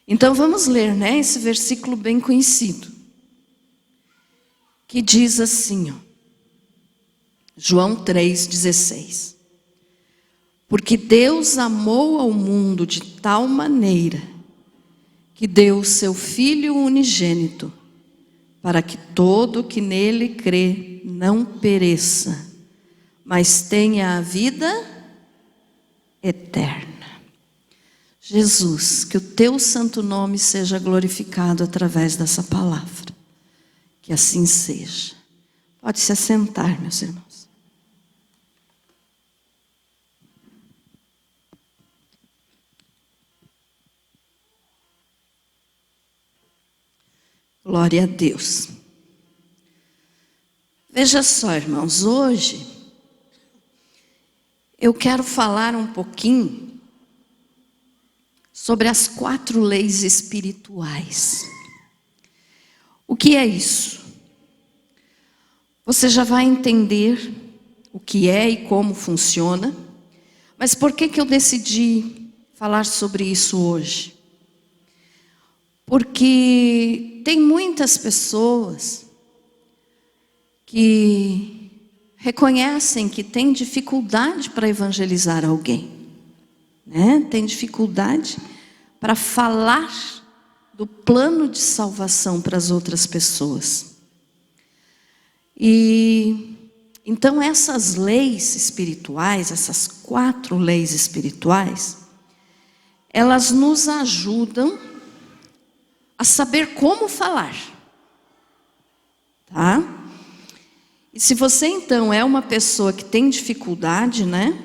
Então vamos ler, né, esse versículo bem conhecido, que diz assim, ó, João 3,16. Porque Deus amou ao mundo de tal maneira que deu o seu Filho unigênito, para que todo que nele crê não pereça, mas tenha a vida eterna. Jesus, que o teu santo nome seja glorificado através dessa palavra. Que assim seja. Pode se assentar, meus irmãos. Glória a Deus. Veja só, irmãos, hoje eu quero falar um pouquinho sobre as 4 leis espirituais. O que é isso? Você já vai entender o que é e como funciona. Mas por que eu decidi falar sobre isso hoje? Porque tem muitas pessoas que reconhecem que têm dificuldade para evangelizar alguém, né? Tem dificuldade para falar do plano de salvação para as outras pessoas. E então essas leis espirituais, essas 4 leis espirituais, elas nos ajudam a saber como falar, tá? E se você então é uma pessoa que tem dificuldade, né?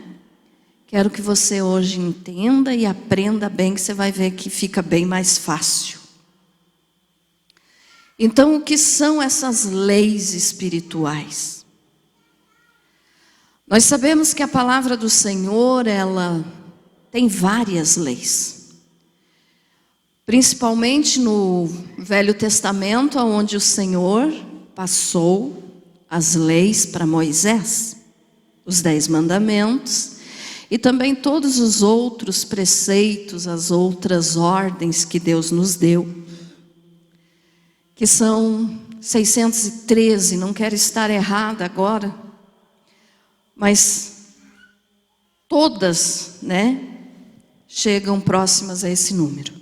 Quero que você hoje entenda e aprenda bem, que você vai ver que fica bem mais fácil. Então, o que são essas leis espirituais? Nós sabemos que a palavra do Senhor, ela tem várias leis. Principalmente no Velho Testamento, onde o Senhor passou as leis para Moisés, os 10 mandamentos, e também todos os outros preceitos, as outras ordens que Deus nos deu, que são 613, não quero estar errada agora, mas todas, né, chegam próximas a esse número.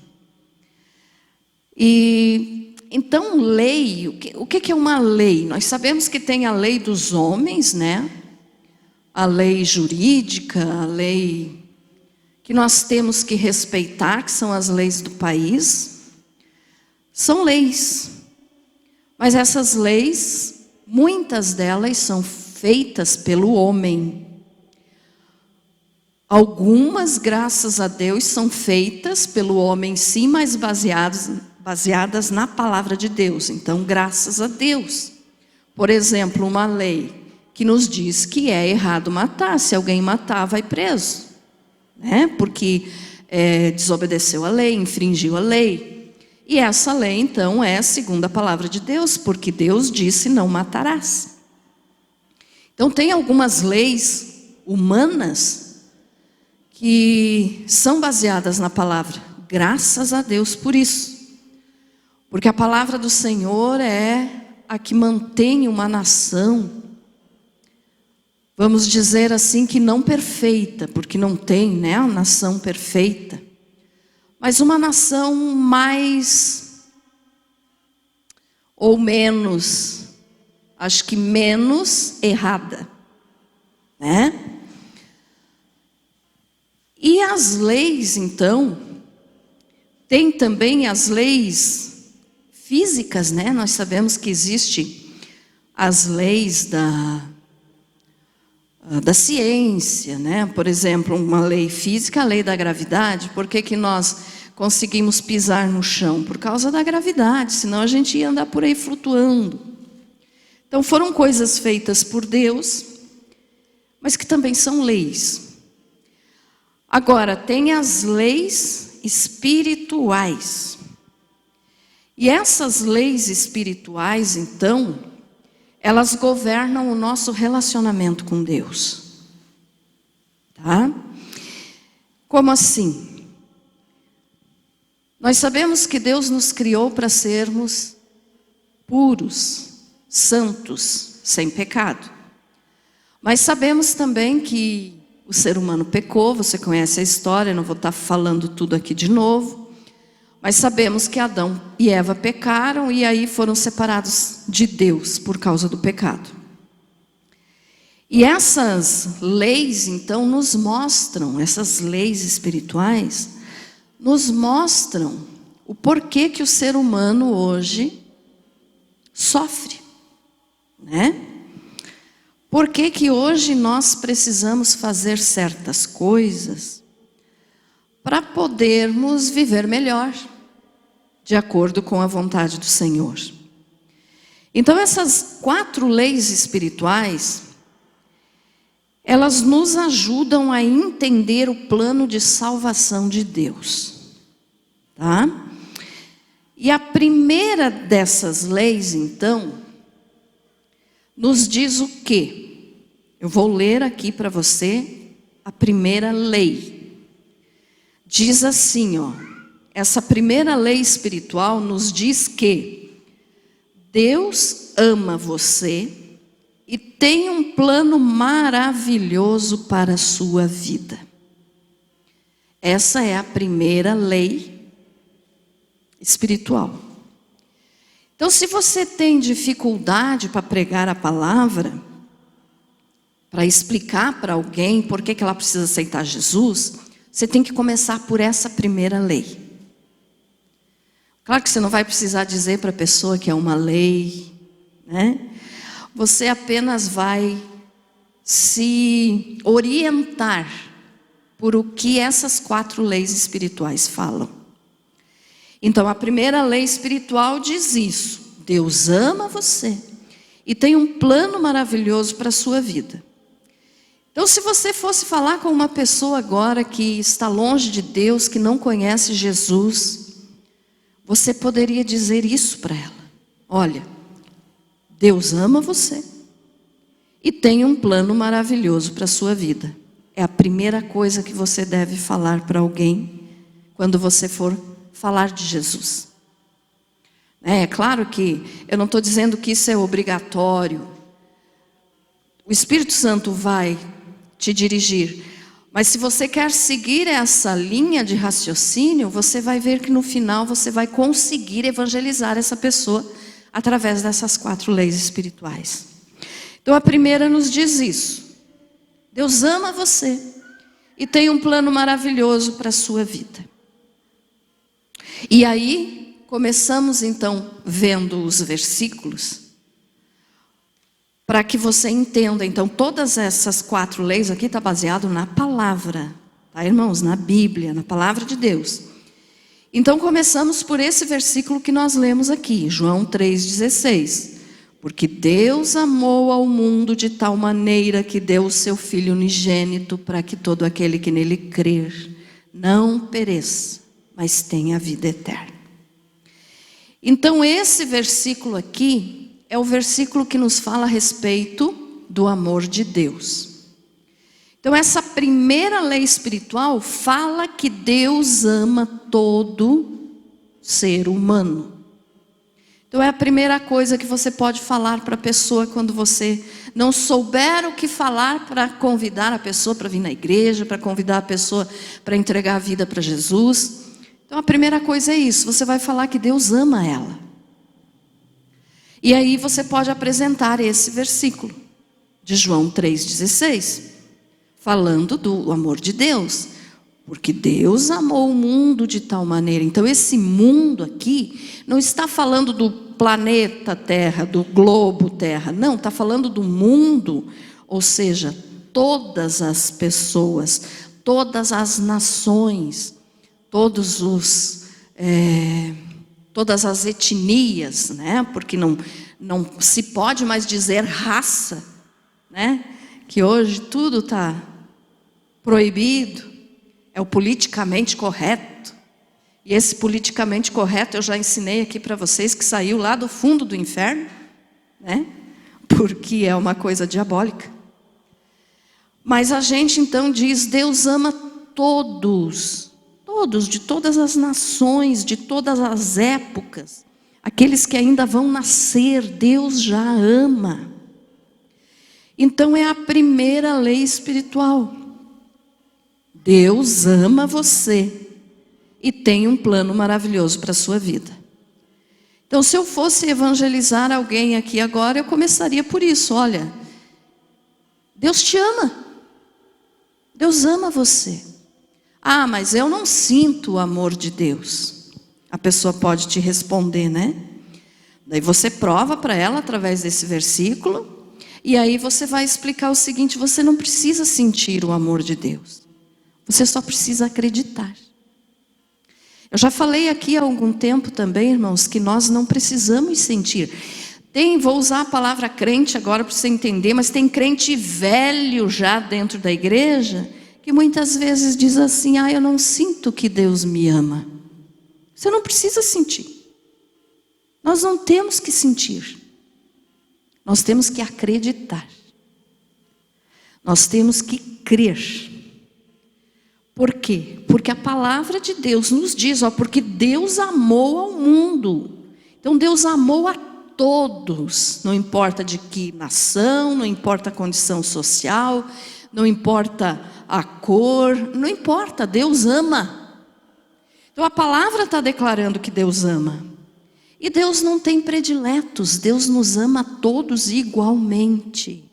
E então lei, o que é uma lei? Nós sabemos que tem a lei dos homens, né? A lei jurídica, a lei que nós temos que respeitar, que são as leis do país. São leis, mas essas leis, muitas delas são feitas pelo homem. Algumas, graças a Deus, são feitas pelo homem sim, mas baseadas na palavra de Deus. Então, graças a Deus. Por exemplo, uma lei que nos diz que é errado matar. Se alguém matar, vai preso, né? Porque desobedeceu a lei, infringiu a lei. E essa lei, então, é segundo a palavra de Deus, porque Deus disse: não matarás. Então, tem algumas leis humanas que são baseadas na palavra. Graças a Deus por isso. Porque a palavra do Senhor é a que mantém uma nação, vamos dizer assim, que não perfeita, porque não tem, né, uma nação perfeita, mas uma nação mais ou menos, acho que menos errada, né? E as leis, então, tem também as leis físicas, né? Nós sabemos que existe as leis da ciência, né? Por exemplo, uma lei física, a lei da gravidade. Por que nós conseguimos pisar no chão? Por causa da gravidade, senão a gente ia andar por aí flutuando. Então foram coisas feitas por Deus, mas que também são leis. Agora, tem as leis espirituais. E essas leis espirituais, então, elas governam o nosso relacionamento com Deus. Tá? Como assim? Nós sabemos que Deus nos criou para sermos puros, santos, sem pecado. Mas sabemos também que o ser humano pecou, você conhece a história, não vou estar falando tudo aqui de novo. Mas sabemos que Adão e Eva pecaram e aí foram separados de Deus por causa do pecado. E essas leis, então, nos mostram, essas leis espirituais, nos mostram o porquê que o ser humano hoje sofre, né? Por que hoje nós precisamos fazer certas coisas para podermos viver melhor, de acordo com a vontade do Senhor. Então essas 4 leis espirituais, elas nos ajudam a entender o plano de salvação de Deus, tá? E a primeira dessas leis, então, nos diz o quê? Eu vou ler aqui para você a primeira lei. Diz assim, ó, essa primeira lei espiritual nos diz que Deus ama você e tem um plano maravilhoso para a sua vida. Essa é a primeira lei espiritual. Então, se você tem dificuldade para pregar a palavra, para explicar para alguém por que ela precisa aceitar Jesus, você tem que começar por essa primeira lei. Claro que você não vai precisar dizer para a pessoa que é uma lei, né? Você apenas vai se orientar por o que essas 4 leis espirituais falam. Então, a primeira lei espiritual diz isso: Deus ama você e tem um plano maravilhoso para a sua vida. Então, se você fosse falar com uma pessoa agora que está longe de Deus, que não conhece Jesus, você poderia dizer isso para ela: olha, Deus ama você e tem um plano maravilhoso para a sua vida. É a primeira coisa que você deve falar para alguém quando você for falar de Jesus. É claro que eu não estou dizendo que isso é obrigatório. O Espírito Santo vai te dirigir. Mas se você quer seguir essa linha de raciocínio, você vai ver que no final você vai conseguir evangelizar essa pessoa através dessas 4 leis espirituais. Então a primeira nos diz isso: Deus ama você e tem um plano maravilhoso para a sua vida. E aí começamos então vendo os versículos para que você entenda. Então todas essas 4 leis aqui está baseado na palavra, tá, irmãos? Na Bíblia, na palavra de Deus. Então começamos por esse versículo que nós lemos aqui, João 3,16. Porque Deus amou ao mundo de tal maneira que deu o seu Filho unigênito, para que todo aquele que nele crer não pereça, mas tenha a vida eterna. Então esse versículo aqui é o versículo que nos fala a respeito do amor de Deus. Então essa primeira lei espiritual fala que Deus ama todo ser humano. Então é a primeira coisa que você pode falar para a pessoa quando você não souber o que falar para convidar a pessoa para vir na igreja, para convidar a pessoa para entregar a vida para Jesus. Então a primeira coisa é isso: você vai falar que Deus ama ela. E aí você pode apresentar esse versículo de João 3,16, falando do amor de Deus. Porque Deus amou o mundo de tal maneira. Então esse mundo aqui não está falando do planeta Terra, do globo Terra. Não, está falando do mundo, ou seja, todas as pessoas, todas as nações, todas as etnias, né? Porque não se pode mais dizer raça, né? Que hoje tudo está proibido. É o politicamente correto. E esse politicamente correto eu já ensinei aqui para vocês que saiu lá do fundo do inferno, né? Porque é uma coisa diabólica. Mas a gente então diz: Deus ama todos todos, de todas as nações, de todas as épocas, aqueles que ainda vão nascer, Deus já ama. Então é a primeira lei espiritual. Deus ama você e tem um plano maravilhoso para a sua vida. Então, se eu fosse evangelizar alguém aqui agora, eu começaria por isso. Olha, Deus te ama. Deus ama você. Ah, mas eu não sinto o amor de Deus. A pessoa pode te responder, né? Daí você prova para ela através desse versículo. E aí você vai explicar o seguinte: você não precisa sentir o amor de Deus. Você só precisa acreditar. Eu já falei aqui há algum tempo também, irmãos, que nós não precisamos sentir. Vou usar a palavra crente agora para você entender, mas tem crente velho já dentro da igreja, que muitas vezes diz assim: ah, eu não sinto que Deus me ama. Você não precisa sentir. Nós não temos que sentir. Nós temos que acreditar. Nós temos que crer. Por quê? Porque a palavra de Deus nos diz, porque Deus amou ao mundo. Então Deus amou a todos, não importa de que nação, não importa a condição social, não importa a cor, não importa, Deus ama. Então a palavra está declarando que Deus ama. E Deus não tem prediletos, Deus nos ama a todos igualmente.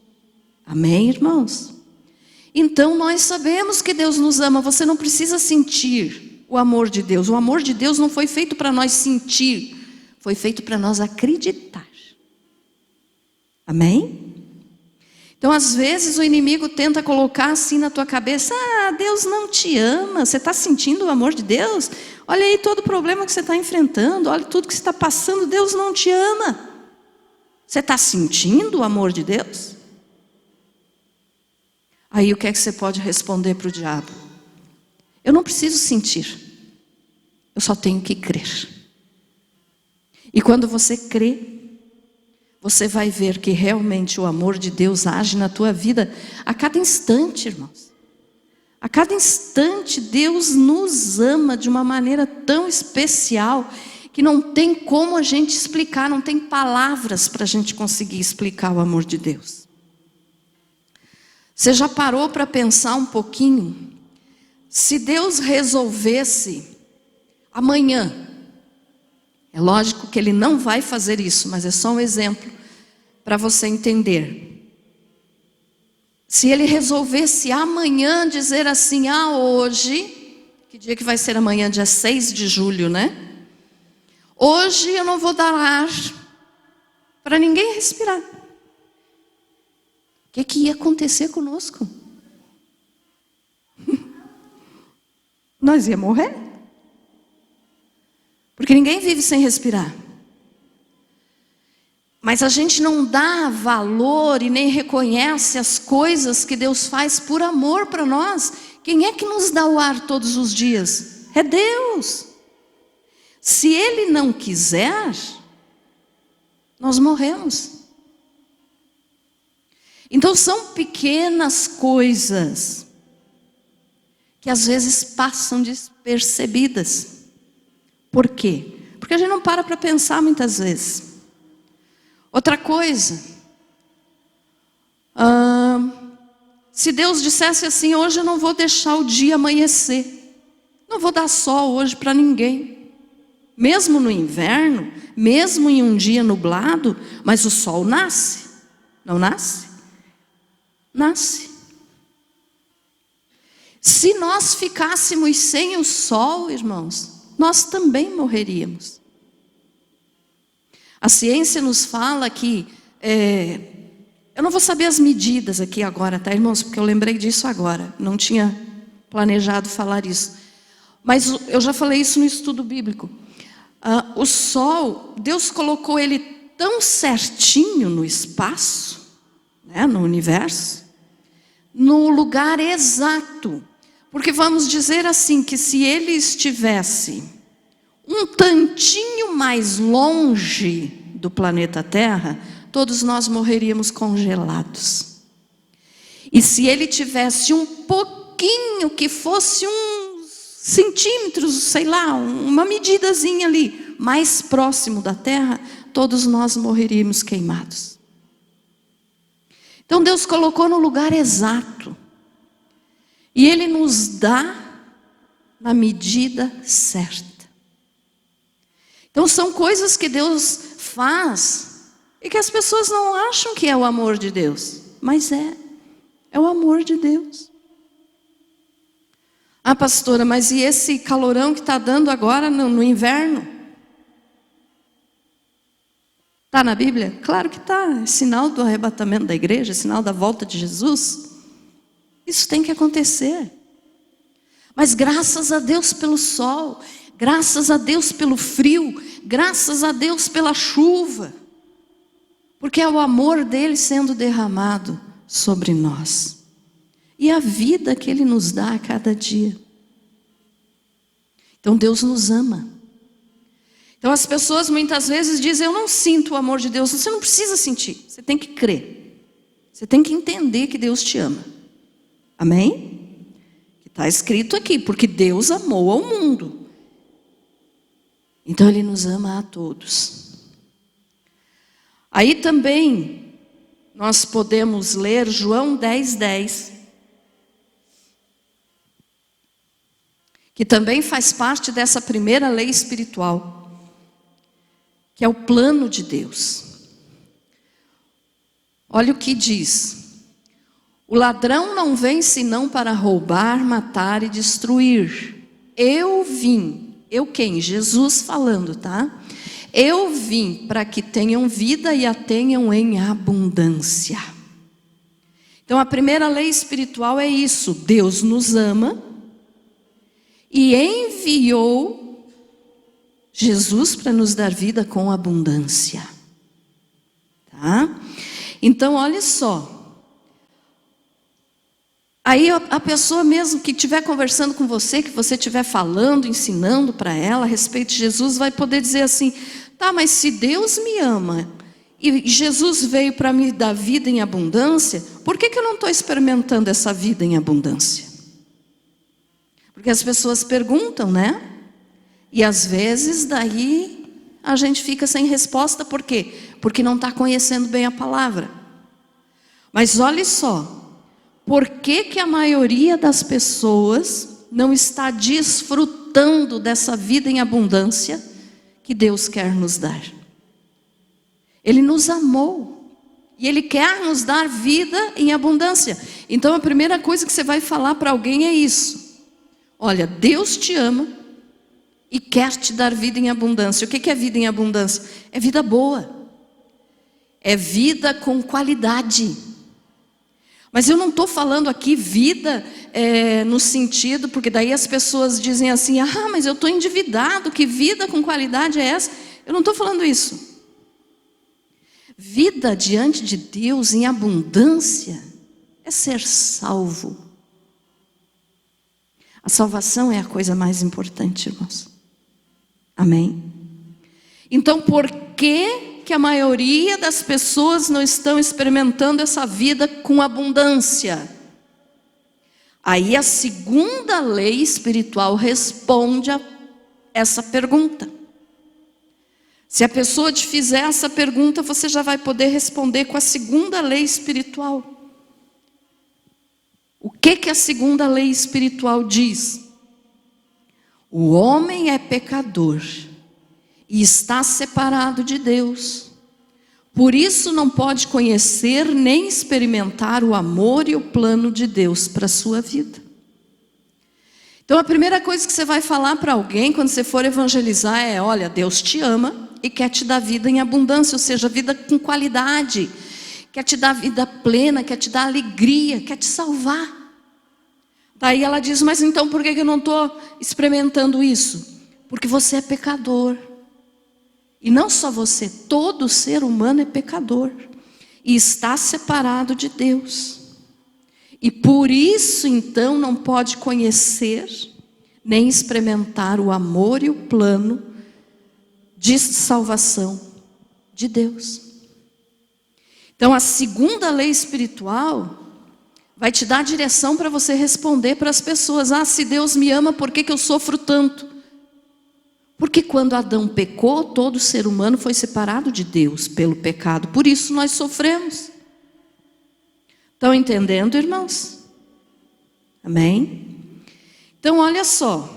Amém, irmãos? Então nós sabemos que Deus nos ama, você não precisa sentir o amor de Deus. O amor de Deus não foi feito para nós sentir, foi feito para nós acreditar. Amém? Então às vezes o inimigo tenta colocar assim na tua cabeça: ah, Deus não te ama, você está sentindo o amor de Deus? Olha aí todo o problema que você está enfrentando, olha tudo que você está passando, Deus não te ama. Você está sentindo o amor de Deus? Aí o que é que você pode responder para o diabo? Eu não preciso sentir, eu só tenho que crer. E quando você crê, você vai ver que realmente o amor de Deus age na tua vida a cada instante, irmãos. A cada instante Deus nos ama de uma maneira tão especial que não tem como a gente explicar, não tem palavras para a gente conseguir explicar o amor de Deus. Você já parou para pensar um pouquinho? Se Deus resolvesse amanhã, é lógico que Ele não vai fazer isso, mas é só um exemplo para você entender. Se Ele resolvesse amanhã dizer assim: ah, hoje, que dia que vai ser amanhã? Dia 6 de julho, né? Hoje eu não vou dar ar para ninguém respirar. O que ia acontecer conosco? Nós ia morrer. Porque ninguém vive sem respirar. Mas a gente não dá valor e nem reconhece as coisas que Deus faz por amor para nós. Quem é que nos dá o ar todos os dias? É Deus. Se Ele não quiser, nós morremos. Então são pequenas coisas que às vezes passam despercebidas. Por quê? Porque a gente não para pensar muitas vezes. Outra coisa, se Deus dissesse assim: hoje eu não vou deixar o dia amanhecer, não vou dar sol hoje para ninguém, mesmo no inverno, mesmo em um dia nublado, mas o sol nasce, não nasce? Nasce. Se nós ficássemos sem o sol, irmãos, nós também morreríamos. A ciência nos fala que, eu não vou saber as medidas aqui agora, tá, irmãos? Porque eu lembrei disso agora, não tinha planejado falar isso. Mas eu já falei isso no estudo bíblico. O sol, Deus colocou ele tão certinho no espaço, né, no universo, no lugar exato. Porque vamos dizer assim, que se ele estivesse um tantinho mais longe do planeta Terra, todos nós morreríamos congelados. E se ele tivesse um pouquinho, que fosse uns centímetros, sei lá, uma medidazinha ali, mais próximo da terra, todos nós morreríamos queimados. Então Deus colocou no lugar exato. E Ele nos dá na medida certa. Então são coisas que Deus faz e que as pessoas não acham que é o amor de Deus. Mas é o amor de Deus. Ah, pastora, mas e esse calorão que está dando agora no inverno? Está na Bíblia? Claro que está. É sinal do arrebatamento da igreja, é sinal da volta de Jesus. Isso tem que acontecer. Mas graças a Deus pelo sol, graças a Deus pelo frio, graças a Deus pela chuva. Porque é o amor dele sendo derramado sobre nós. E a vida que Ele nos dá a cada dia. Então Deus nos ama. Então as pessoas muitas vezes dizem, eu não sinto o amor de Deus. Você não precisa sentir, você tem que crer. Você tem que entender que Deus te ama. Amém? Está escrito aqui, porque Deus amou ao mundo. Então Ele nos ama a todos. Aí também nós podemos ler João 10:10, que também faz parte dessa primeira lei espiritual, que é o plano de Deus. Olha o que diz: o ladrão não vem senão para roubar, matar e destruir. Eu vim, eu quem? Jesus falando, tá? Eu vim para que tenham vida e a tenham em abundância. Então a primeira lei espiritual é isso: Deus nos ama e enviou Jesus para nos dar vida com abundância. Tá? Então olha só. Aí a pessoa mesmo que estiver conversando com você, que você estiver falando, ensinando para ela a respeito de Jesus, vai poder dizer assim, tá, mas se Deus me ama e Jesus veio para me dar vida em abundância, por que eu não estou experimentando essa vida em abundância? Porque as pessoas perguntam, né? E às vezes daí a gente fica sem resposta, por quê? Porque não está conhecendo bem a palavra. Mas olha só, por que a maioria das pessoas não está desfrutando dessa vida em abundância que Deus quer nos dar? Ele nos amou e Ele quer nos dar vida em abundância. Então a primeira coisa que você vai falar para alguém é isso: olha, Deus te ama e quer te dar vida em abundância. O que é vida em abundância? É vida boa, é vida com qualidade. Mas eu não estou falando aqui vida no sentido, porque daí as pessoas dizem assim, ah, mas eu estou endividado, que vida com qualidade é essa? Eu não estou falando isso. Vida diante de Deus em abundância é ser salvo. A salvação é a coisa mais importante, irmãos. Amém? Então por que a maioria das pessoas não estão experimentando essa vida com abundância? Aí a segunda lei espiritual responde a essa pergunta. Se a pessoa te fizer essa pergunta, você já vai poder responder com a segunda lei espiritual. O que a segunda lei espiritual diz? O homem é pecador e está separado de Deus. Por isso não pode conhecer nem experimentar o amor e o plano de Deus para a sua vida. Então a primeira coisa que você vai falar para alguém quando você for evangelizar é, olha, Deus te ama e quer te dar vida em abundância, ou seja, vida com qualidade, quer te dar vida plena, quer te dar alegria, quer te salvar. Daí ela diz, mas então por que eu não estou experimentando isso? Porque você é pecador. E não só você, todo ser humano é pecador e está separado de Deus. E por isso então não pode conhecer nem experimentar o amor e o plano de salvação de Deus. Então a segunda lei espiritual vai te dar direção para você responder para as pessoas. Ah, se Deus me ama, por que eu sofro tanto? Porque quando Adão pecou, todo ser humano foi separado de Deus pelo pecado. Por isso nós sofremos. Estão entendendo, irmãos? Amém? Então, olha só.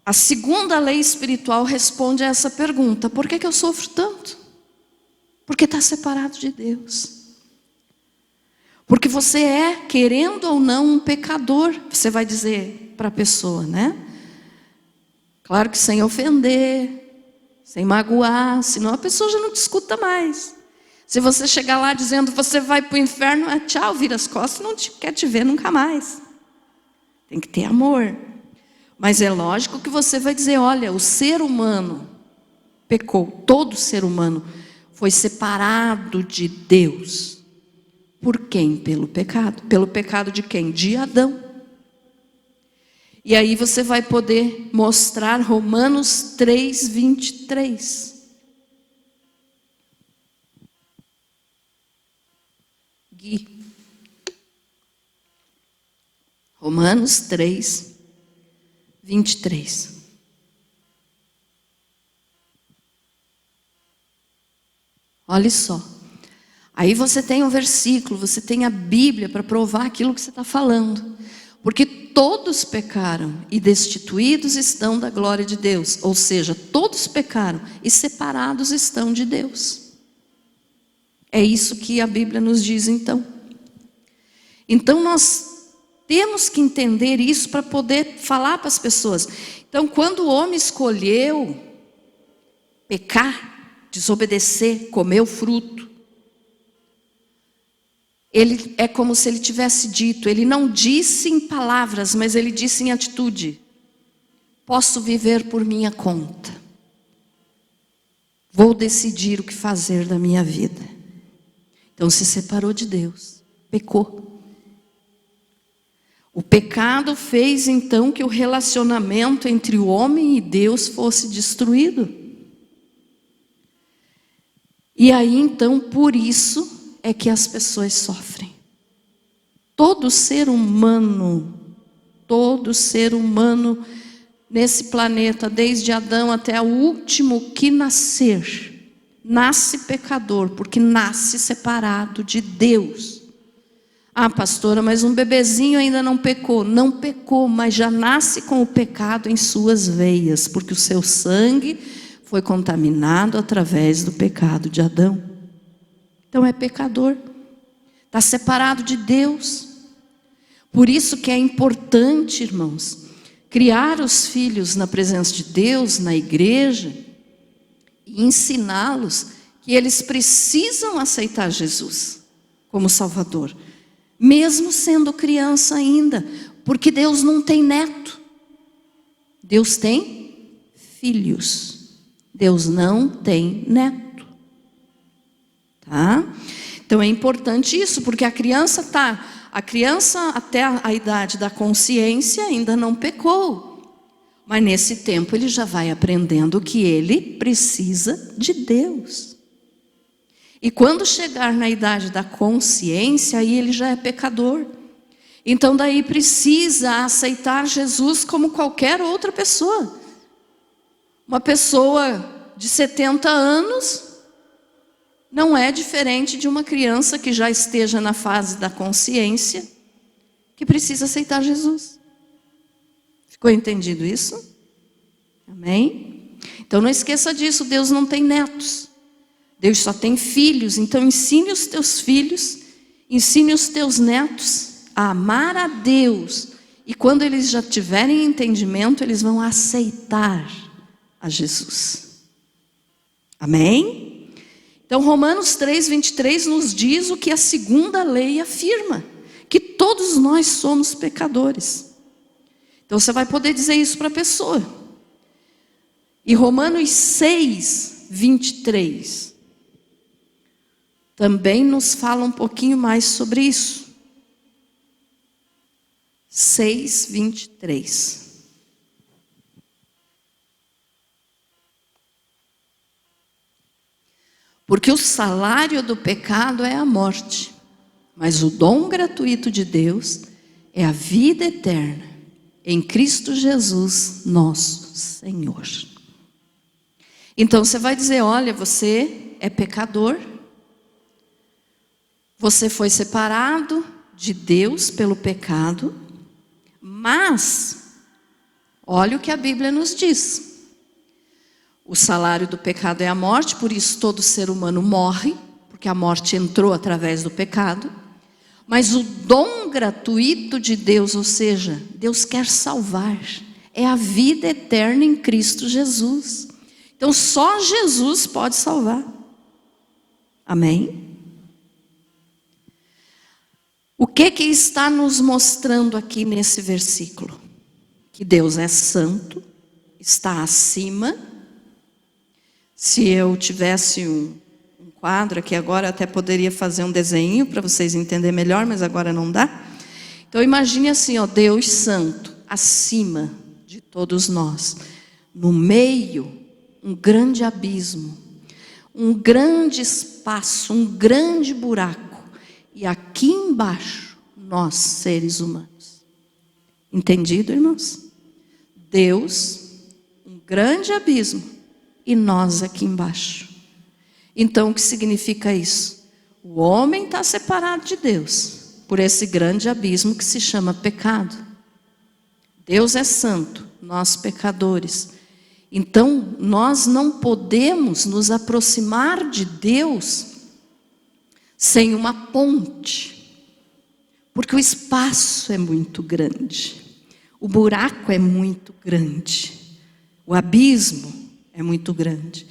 A segunda lei espiritual responde a essa pergunta. Por que eu sofro tanto? Porque está separado de Deus. Porque você é, querendo ou não, um pecador. Você vai dizer para a pessoa, né? Claro que sem ofender, sem magoar, senão a pessoa já não te escuta mais. Se você chegar lá dizendo, você vai para o inferno, tchau, vira as costas, não quer te ver nunca mais. Tem que ter amor. Mas é lógico que você vai dizer, olha, o ser humano pecou, todo ser humano foi separado de Deus. Por quem? Pelo pecado. Pelo pecado de quem? De Adão. E aí você vai poder mostrar Romanos 3, 23. Gui. Romanos 3, 23. Olha só. Aí você tem um versículo, você tem a Bíblia para provar aquilo que você está falando. Porque todos pecaram e destituídos estão da glória de Deus. Ou seja, todos pecaram e separados estão de Deus. É isso que a Bíblia nos diz então. Então nós temos que entender isso para poder falar para as pessoas. Então quando o homem escolheu pecar, desobedecer, comer o fruto, ele é como se ele tivesse dito, ele não disse em palavras, mas ele disse em atitude: posso viver por minha conta. Vou decidir o que fazer da minha vida. Então se separou de Deus, pecou. O pecado fez então que o relacionamento entre o homem e Deus fosse destruído. E aí então, por isso é que as pessoas sofrem. Todo ser humano nesse planeta, desde Adão até o último que nascer, nasce pecador, porque nasce separado de Deus. Ah, pastora, mas um bebezinho ainda não pecou. Não pecou, mas já nasce com o pecado em suas veias, porque o seu sangue foi contaminado através do pecado de Adão. Então é pecador, está separado de Deus. Por isso que é importante, irmãos, criar os filhos na presença de Deus, na igreja, e ensiná-los que eles precisam aceitar Jesus como Salvador, mesmo sendo criança ainda, porque Deus não tem neto, Deus tem filhos, Deus não tem neto, tá? Então é importante isso, porque a criança até a idade da consciência ainda não pecou, mas nesse tempo ele já vai aprendendo que ele precisa de Deus. E quando chegar na idade da consciência, aí ele já é pecador. Então daí precisa aceitar Jesus como qualquer outra pessoa. Uma pessoa de 70 anos não é diferente de uma criança que já esteja na fase da consciência, que precisa aceitar Jesus. Ficou entendido isso? Amém? Então não esqueça disso, Deus não tem netos. Deus só tem filhos, então ensine os teus filhos, ensine os teus netos a amar a Deus. E quando eles já tiverem entendimento, eles vão aceitar a Jesus. Amém? Então Romanos 3, 23 nos diz o que a segunda lei afirma, que todos nós somos pecadores. Então você vai poder dizer isso para a pessoa. E Romanos 6, 23 também nos fala um pouquinho mais sobre isso. 6, 23. Porque o salário do pecado é a morte, Mas o dom gratuito de Deus é a vida eterna em Cristo Jesus, nosso Senhor. Então você vai dizer, olha, você é pecador, você foi separado de Deus pelo pecado, mas olha o que a Bíblia nos diz. O salário do pecado é a morte, por isso todo ser humano morre, porque a morte entrou através do pecado. Mas o dom gratuito de Deus, ou seja, Deus quer salvar, é a vida eterna em Cristo Jesus. Então só Jesus pode salvar. Amém? O que está nos mostrando aqui nesse versículo? Que Deus é santo, está acima. Se eu tivesse um quadro aqui agora, até poderia fazer um desenho para vocês entenderem melhor, mas agora não dá. Então imagine assim, ó, Deus santo, acima de todos nós. No meio, um grande abismo, um grande espaço, um grande buraco. E aqui embaixo, nós, seres humanos. Entendido, irmãos? Deus, um grande abismo, e nós aqui embaixo. Então, o que significa isso? O homem está separado de Deus, por esse grande abismo que se chama pecado. Deus é santo, nós pecadores. Então, nós não podemos nos aproximar de Deus sem uma ponte, porque o espaço é muito grande, o buraco é muito grande, o abismo é muito grande.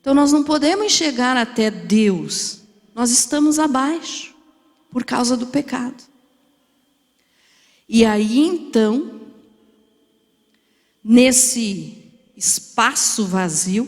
Então nós não podemos chegar até Deus, nós estamos abaixo, por causa do pecado. E aí então, nesse espaço vazio,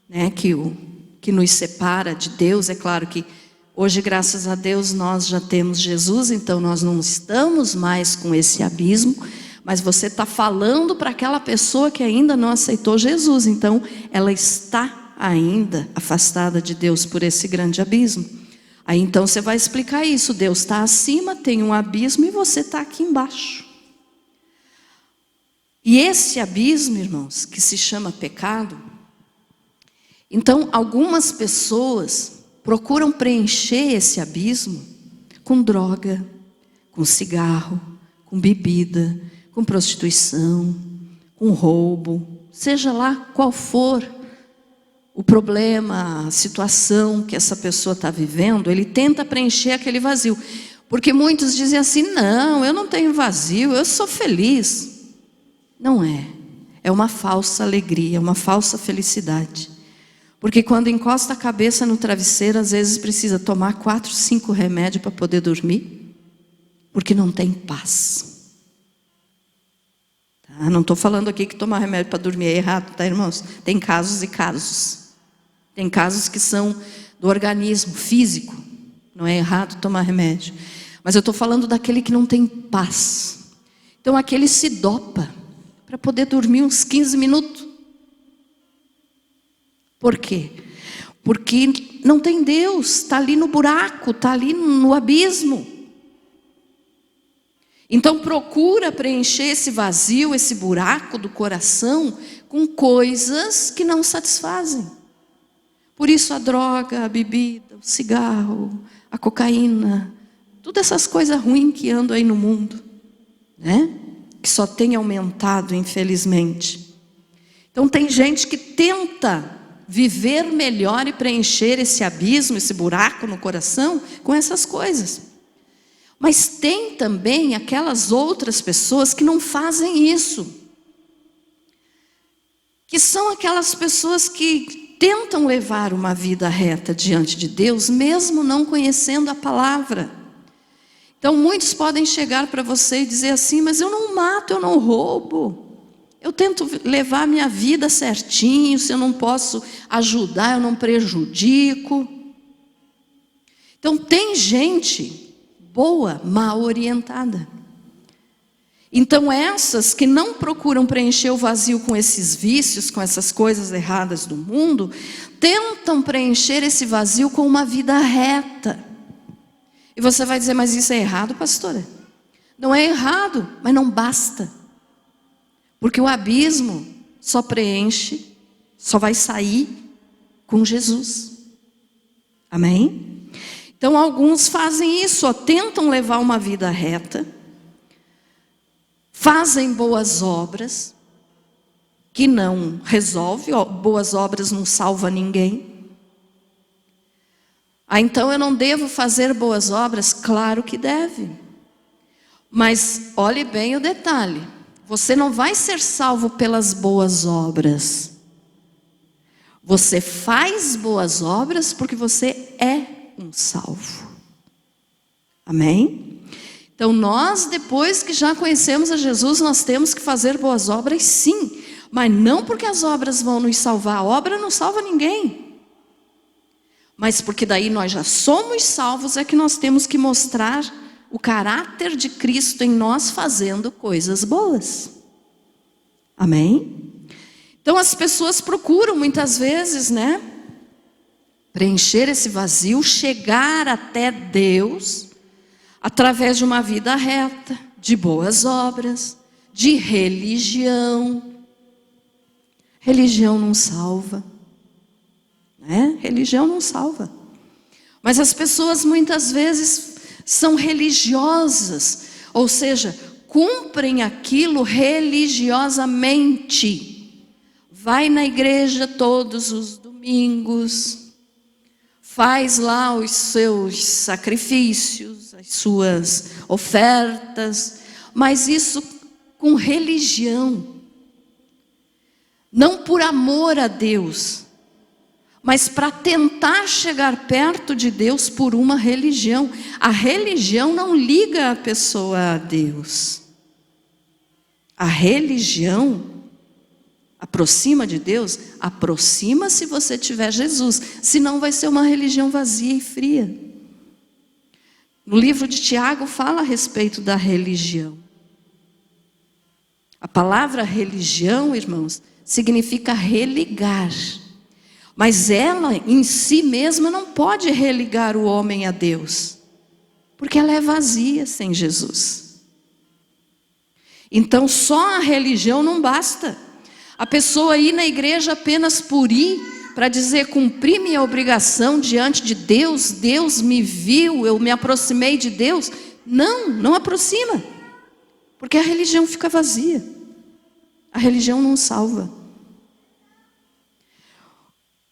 né, que nos separa de Deus, é claro que hoje, graças a Deus, nós já temos Jesus, então nós não estamos mais com esse abismo, mas você está falando para aquela pessoa que ainda não aceitou Jesus, então ela está ainda afastada de Deus por esse grande abismo. Aí então você vai explicar isso, Deus está acima, tem um abismo e você está aqui embaixo. E esse abismo, irmãos, que se chama pecado, então algumas pessoas procuram preencher esse abismo com droga, com cigarro, com bebida, com prostituição, com roubo, seja lá qual for o problema, a situação que essa pessoa está vivendo, ele tenta preencher aquele vazio. Porque muitos dizem assim, não, eu não tenho vazio, eu sou feliz. Não é, é uma falsa alegria, uma falsa felicidade. Porque quando encosta a cabeça no travesseiro, às vezes precisa tomar 4, 5 remédios para poder dormir, porque não tem paz. Tá? Não estou falando aqui que tomar remédio para dormir é errado, tá, irmãos? Tem casos e casos. Tem casos que são do organismo físico, não é errado tomar remédio. Mas eu estou falando daquele que não tem paz. Então aquele se dopa para poder dormir uns 15 minutos. Por quê? Porque não tem Deus, está ali no buraco, está ali no abismo. Então procura preencher esse vazio, esse buraco do coração com coisas que não satisfazem. Por isso a droga, a bebida, o cigarro, a cocaína, todas essas coisas ruins que andam aí no mundo, né? Que só tem aumentado, infelizmente. Então tem gente que tenta viver melhor e preencher esse abismo, esse buraco no coração com essas coisas. Mas tem também aquelas outras pessoas que não fazem isso. Que são aquelas pessoas que tentam levar uma vida reta diante de Deus, mesmo não conhecendo a palavra. Então muitos podem chegar para você e dizer assim, mas eu não mato, eu não roubo. Eu tento levar a minha vida certinho, se eu não posso ajudar, eu não prejudico. Então tem gente boa, mal orientada. Então essas que não procuram preencher o vazio com esses vícios, com essas coisas erradas do mundo, tentam preencher esse vazio com uma vida reta. E você vai dizer, mas isso é errado, pastora? Não é errado, mas não basta. Porque o abismo só preenche, só vai sair com Jesus. Amém? Então alguns fazem isso, tentam levar uma vida reta, fazem boas obras, que não resolve, boas obras não salvam ninguém. Então eu não devo fazer boas obras? Claro que deve. Mas olhe bem o detalhe, você não vai ser salvo pelas boas obras. Você faz boas obras porque você é um salvo. Amém? Então nós, depois que já conhecemos a Jesus, nós temos que fazer boas obras sim. Mas não porque as obras vão nos salvar. A obra não salva ninguém. Mas porque daí nós já somos salvos, é que nós temos que mostrar o caráter de Cristo em nós fazendo coisas boas. Amém? Então as pessoas procuram muitas vezes, preencher esse vazio, chegar até Deus através de uma vida reta, de boas obras, de religião. Religião não salva, Religião não salva. Mas as pessoas muitas vezes são religiosas, ou seja, cumprem aquilo religiosamente. Vai na igreja todos os domingos, faz lá os seus sacrifícios, as suas ofertas, mas isso com religião. Não por amor a Deus, mas para tentar chegar perto de Deus por uma religião. A religião não liga a pessoa a Deus. A religião aproxima de Deus? Aproxima se você tiver Jesus. Senão vai ser uma religião vazia e fria. No livro de Tiago fala a respeito da religião. A palavra religião, irmãos, significa religar. Mas ela em si mesma não pode religar o homem a Deus, porque ela é vazia sem Jesus. Então só a religião não basta. A pessoa ir na igreja apenas por ir, para dizer cumpri minha obrigação diante de Deus, Deus me viu, eu me aproximei de Deus. Não aproxima, porque a religião fica vazia. A religião não salva.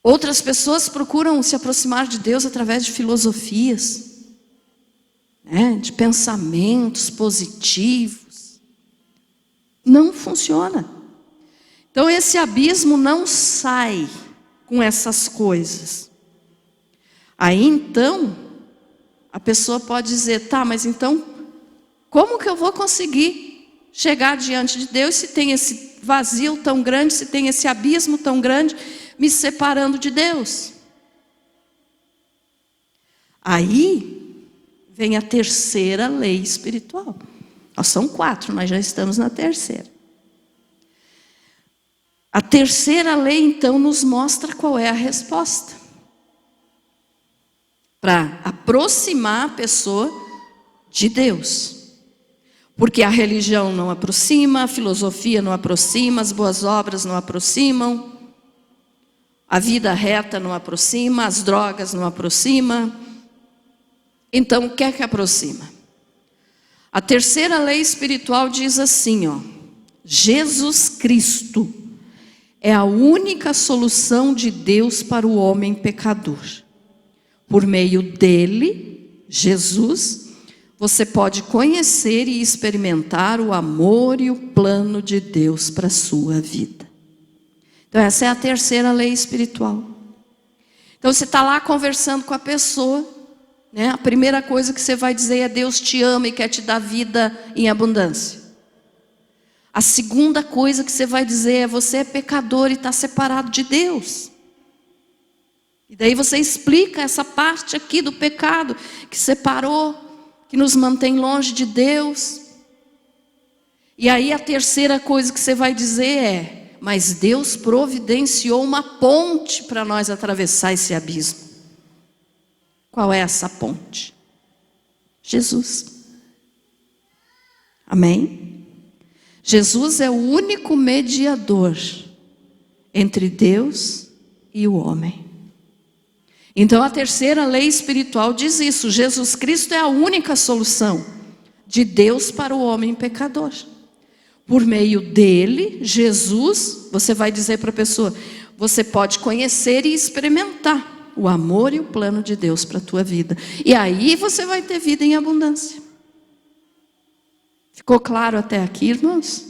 Outras pessoas procuram se aproximar de Deus através de filosofias, de pensamentos positivos. Não funciona. Então esse abismo não sai com essas coisas. Aí então, a pessoa pode dizer, tá, mas então, como que eu vou conseguir chegar diante de Deus se tem esse vazio tão grande, se tem esse abismo tão grande, me separando de Deus? Aí vem a terceira lei espiritual. São 4, nós já estamos na terceira. A terceira lei então nos mostra qual é a resposta para aproximar a pessoa de Deus. Porque a religião não aproxima, a filosofia não aproxima, as boas obras não aproximam, a vida reta não aproxima, as drogas não aproximam. Então o que é que aproxima? A terceira lei espiritual diz assim, Jesus Cristo é a única solução de Deus para o homem pecador. Por meio dele, Jesus, você pode conhecer e experimentar o amor e o plano de Deus para a sua vida. Então essa é a terceira lei espiritual. Então você está lá conversando com a pessoa, a primeira coisa que você vai dizer é Deus te ama e quer te dar vida em abundância. A segunda coisa que você vai dizer é você é pecador e está separado de Deus. E daí você explica essa parte aqui do pecado que separou, que nos mantém longe de Deus. E aí a terceira coisa que você vai dizer é, mas Deus providenciou uma ponte para nós atravessar esse abismo. Qual é essa ponte? Jesus. Amém? Jesus é o único mediador entre Deus e o homem. Então a terceira lei espiritual diz isso: Jesus Cristo é a única solução de Deus para o homem pecador. Por meio dele, Jesus, você vai dizer para a pessoa, você pode conhecer e experimentar o amor e o plano de Deus para a tua vida. E aí você vai ter vida em abundância. Ficou claro até aqui, irmãos?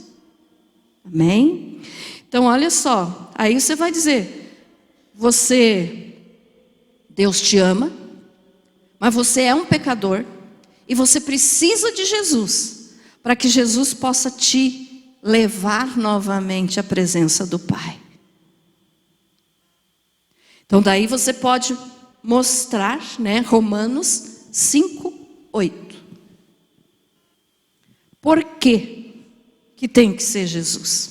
Amém? Então olha só, aí você vai dizer, Deus te ama, mas você é um pecador e você precisa de Jesus, para que Jesus possa te levar novamente à presença do Pai. Então daí você pode mostrar, Romanos 5:8. Por que tem que ser Jesus?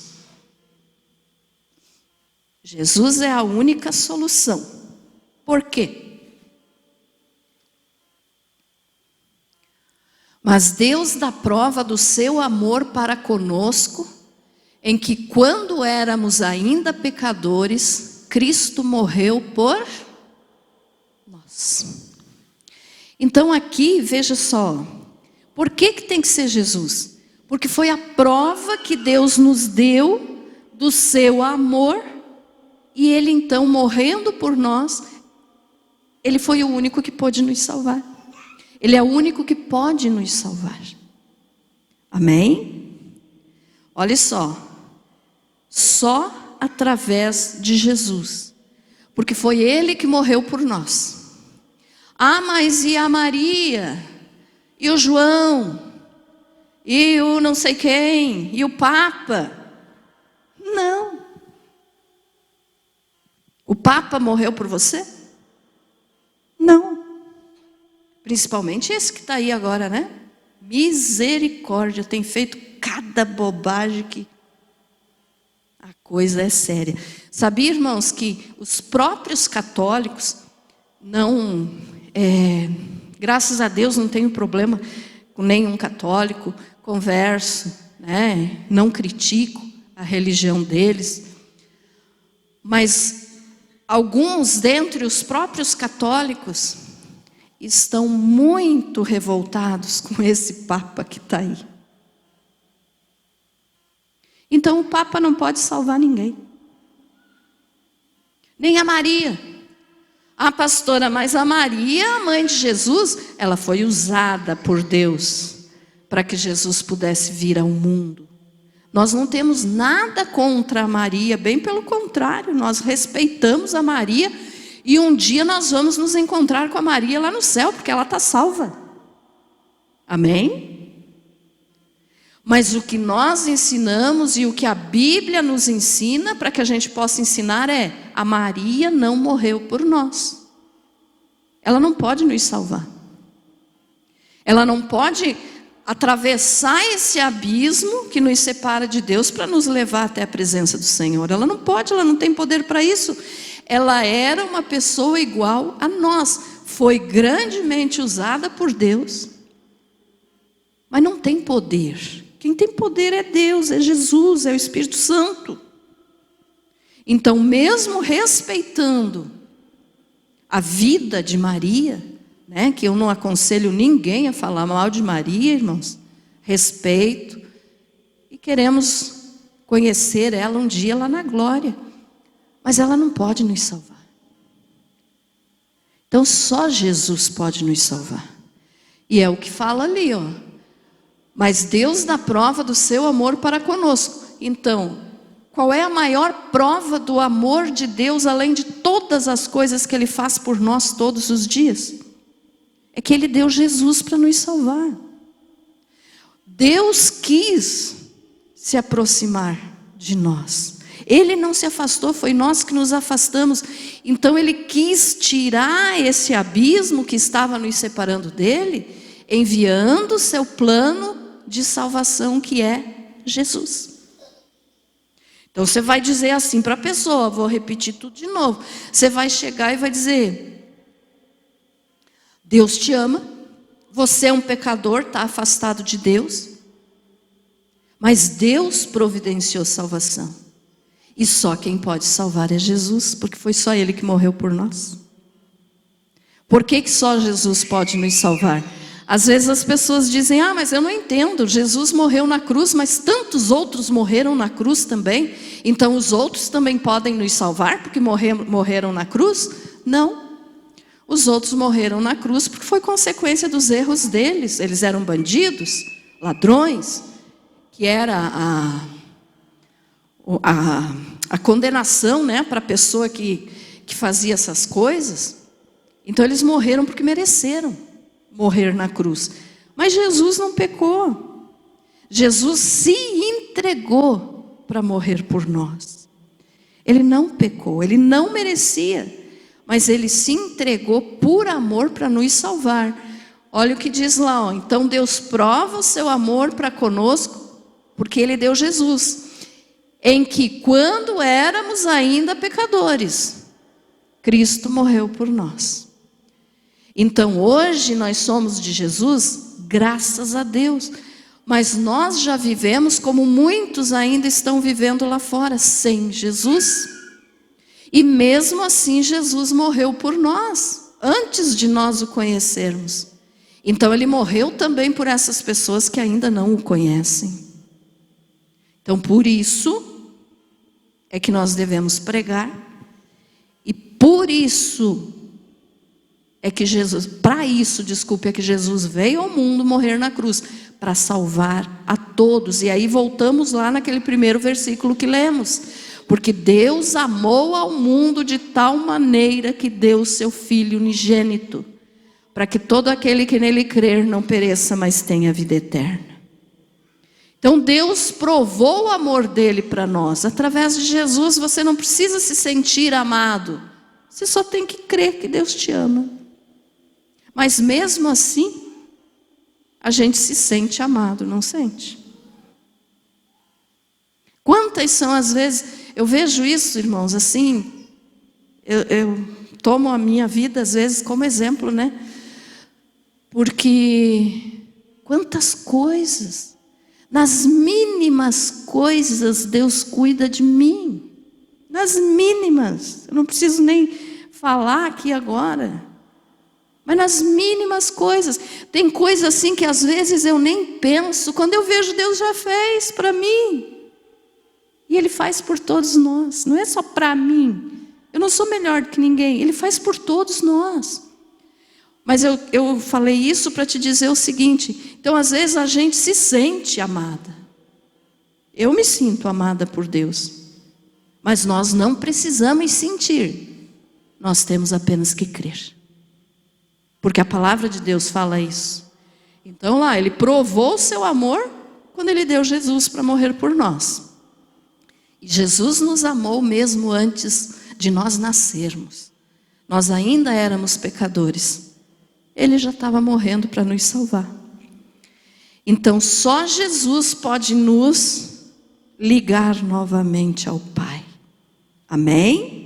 Jesus é a única solução. Por quê? Mas Deus dá prova do seu amor para conosco, em que quando éramos ainda pecadores, Cristo morreu por nós. Então aqui, veja só, por que tem que ser Jesus? Porque foi a prova que Deus nos deu do seu amor, e Ele então, morrendo por nós, Ele foi o único que pôde nos salvar. Ele é o único que pode nos salvar. Amém? Olha só através de Jesus, porque foi Ele que morreu por nós. Ah, mas e a Maria? E o João? E o não sei quem? E o Papa? Não. O Papa morreu por você? Não. Principalmente esse que está aí agora, Misericórdia, tem feito cada bobagem que a coisa é séria. Sabia, irmãos, que os próprios católicos graças a Deus não tenho problema com nenhum católico, converso, não critico a religião deles, mas alguns dentre os próprios católicos estão muito revoltados com esse Papa que está aí. Então o Papa não pode salvar ninguém. Nem a Maria. Ah, pastora, mas a Maria, a mãe de Jesus, ela foi usada por Deus para que Jesus pudesse vir ao mundo. Nós não temos nada contra a Maria, bem pelo contrário, nós respeitamos a Maria. E um dia nós vamos nos encontrar com a Maria lá no céu, porque ela está salva. Amém? Mas o que nós ensinamos e o que a Bíblia nos ensina, para que a gente possa ensinar, a Maria não morreu por nós. Ela não pode nos salvar. Ela não pode atravessar esse abismo que nos separa de Deus para nos levar até a presença do Senhor. Ela não pode, ela não tem poder para isso. Ela era uma pessoa igual a nós, foi grandemente usada por Deus, mas não tem poder. Quem tem poder é Deus, é Jesus, é o Espírito Santo. Então, mesmo respeitando a vida de Maria, que eu não aconselho ninguém a falar mal de Maria, irmãos, respeito, e queremos conhecer ela um dia lá na glória. Mas ela não pode nos salvar. Então só Jesus pode nos salvar. E é o que fala ali, Mas Deus dá prova do seu amor para conosco. Então, qual é a maior prova do amor de Deus, além de todas as coisas que Ele faz por nós todos os dias? É que Ele deu Jesus para nos salvar. Deus quis se aproximar de nós. Ele não se afastou, foi nós que nos afastamos. Então Ele quis tirar esse abismo que estava nos separando dEle, enviando o seu plano de salvação, que é Jesus. Então você vai dizer assim para a pessoa, vou repetir tudo de novo. Você vai chegar e vai dizer: Deus te ama, Você é um pecador, está afastado de Deus. Mas Deus providenciou salvação. E só quem pode salvar é Jesus, porque foi só Ele que morreu por nós. Por que só Jesus pode nos salvar? Às vezes as pessoas dizem, mas eu não entendo, Jesus morreu na cruz, mas tantos outros morreram na cruz também, então os outros também podem nos salvar, porque morreram na cruz? Não, os outros morreram na cruz porque foi consequência dos erros deles. Eles eram bandidos, ladrões, que era a condenação, né, para a pessoa que fazia essas coisas. Então eles morreram porque mereceram morrer na cruz. Mas Jesus não pecou. Jesus se entregou para morrer por nós. Ele não pecou, ele não merecia, mas ele se entregou por amor para nos salvar. Olha o que diz lá, então Deus prova o seu amor para conosco, porque ele deu Jesus, em que quando éramos ainda pecadores, Cristo morreu por nós. Então hoje nós somos de Jesus, graças a Deus. Mas nós já vivemos como muitos ainda estão vivendo lá fora, sem Jesus. E mesmo assim Jesus morreu por nós, antes de nós o conhecermos. Então ele morreu também por essas pessoas que ainda não o conhecem. Então por isso é que nós devemos pregar. E por isso é que Jesus, é que Jesus veio ao mundo morrer na cruz, para salvar a todos. E aí voltamos lá naquele primeiro versículo que lemos. Porque Deus amou ao mundo de tal maneira que deu o seu Filho unigênito, para que todo aquele que nele crer não pereça, mas tenha vida eterna. Então Deus provou o amor dele para nós. Através de Jesus você não precisa se sentir amado. Você só tem que crer que Deus te ama. Mas mesmo assim, a gente se sente amado, não sente? Quantas são as vezes, eu vejo isso, irmãos, assim, eu tomo a minha vida às vezes como exemplo, né? Porque quantas coisas, nas mínimas coisas Deus cuida de mim. Nas mínimas, eu não preciso nem falar aqui agora. Mas nas mínimas coisas. Tem coisas assim que às vezes eu nem penso. Quando eu vejo, Deus já fez para mim. E Ele faz por todos nós. Não é só para mim. Eu não sou melhor do que ninguém. Ele faz por todos nós. Mas eu falei isso para te dizer o seguinte. Então às vezes a gente se sente amada. Eu me sinto amada por Deus. Mas nós não precisamos sentir. Nós temos apenas que crer. Porque a palavra de Deus fala isso. Então lá, Ele provou o seu amor quando Ele deu Jesus para morrer por nós. E Jesus nos amou mesmo antes de nós nascermos. Nós ainda éramos pecadores. Ele já estava morrendo para nos salvar. Então só Jesus pode nos ligar novamente ao Pai. Amém?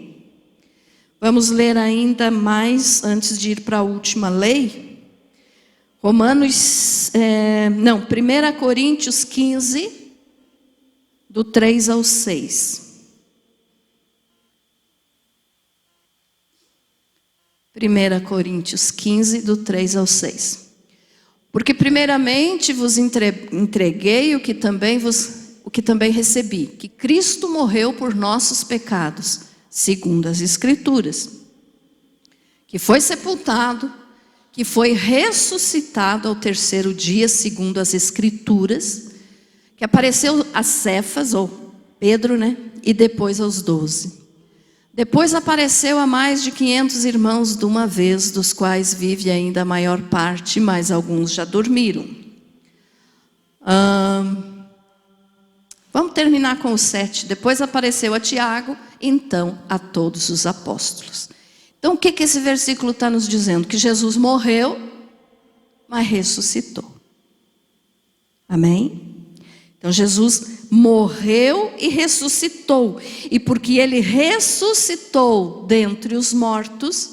Vamos ler ainda mais, antes de ir para a última lei. 1 Coríntios 15, do 3 ao 6. 1 Coríntios 15, do 3 ao 6. Porque primeiramente vos entreguei o que também recebi, que Cristo morreu por nossos pecados, segundo as Escrituras, que foi sepultado, que foi ressuscitado ao terceiro dia, segundo as Escrituras, que apareceu a Cefas, ou Pedro, né? E depois aos 12. Depois apareceu a mais de 500 irmãos de uma vez, dos quais vive ainda a maior parte, mas alguns já dormiram. Vamos terminar com o 7. Depois apareceu a Tiago, então a todos os apóstolos. Então o que esse versículo está nos dizendo? Que Jesus morreu, mas ressuscitou. Amém? Então Jesus morreu e ressuscitou. E porque Ele ressuscitou dentre os mortos,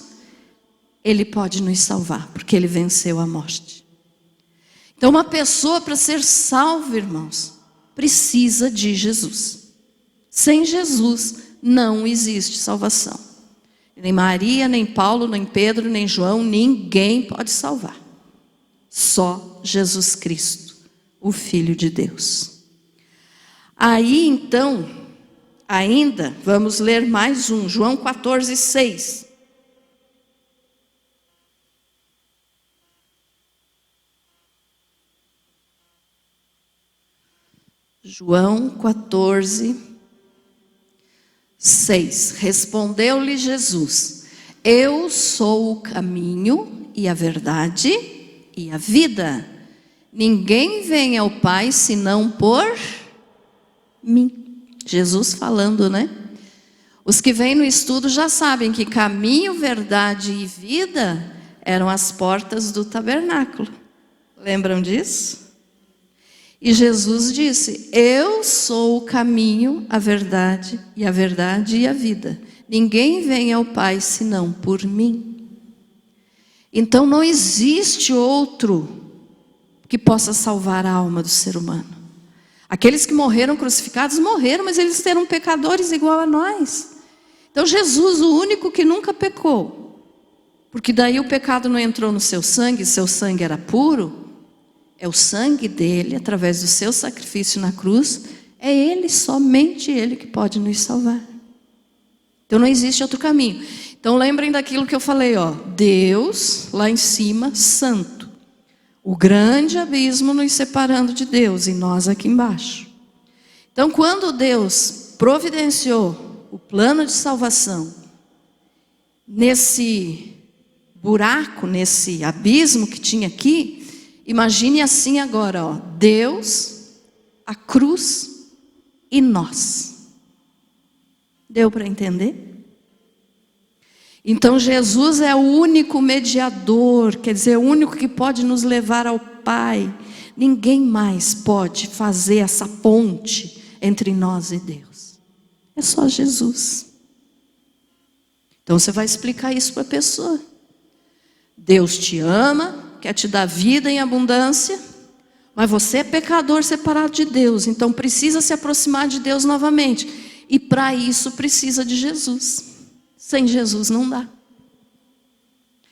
Ele pode nos salvar, porque Ele venceu a morte. Então, uma pessoa, para ser salva, irmãos, precisa de Jesus. Sem Jesus não existe salvação. Nem Maria, nem Paulo, nem Pedro, nem João, ninguém pode salvar. Só Jesus Cristo, o Filho de Deus. Aí então, ainda, vamos ler mais um, João 14:6. João 14:6. Respondeu-lhe Jesus: eu sou o caminho e a verdade e a vida. Ninguém vem ao Pai senão por mim. Jesus falando, né? Os que vêm no estudo já sabem que caminho, verdade e vida eram as portas do tabernáculo. Lembram disso? E Jesus disse: eu sou o caminho, a verdade e a vida. Ninguém vem ao Pai senão por mim. Então não existe outro que possa salvar a alma do ser humano. Aqueles que morreram crucificados, morreram, mas eles eram pecadores igual a nós. Então Jesus, o único que nunca pecou, porque daí o pecado não entrou no seu sangue era puro, é o sangue dele, através do seu sacrifício na cruz, é ele, somente ele que pode nos salvar. Então não existe outro caminho. Então lembrem daquilo que eu falei, ó, Deus lá em cima, santo. O grande abismo nos separando de Deus e nós aqui embaixo. Então quando Deus providenciou o plano de salvação, nesse buraco, nesse abismo que tinha aqui, imagine assim agora, ó, Deus, a cruz e nós. Deu para entender? Então Jesus é o único mediador, quer dizer, o único que pode nos levar ao Pai. Ninguém mais pode fazer essa ponte entre nós e Deus. É só Jesus. Então você vai explicar isso para a pessoa. Deus te ama, quer te dar vida em abundância, mas você é pecador separado de Deus, então precisa se aproximar de Deus novamente. E para isso precisa de Jesus. Sem Jesus não dá.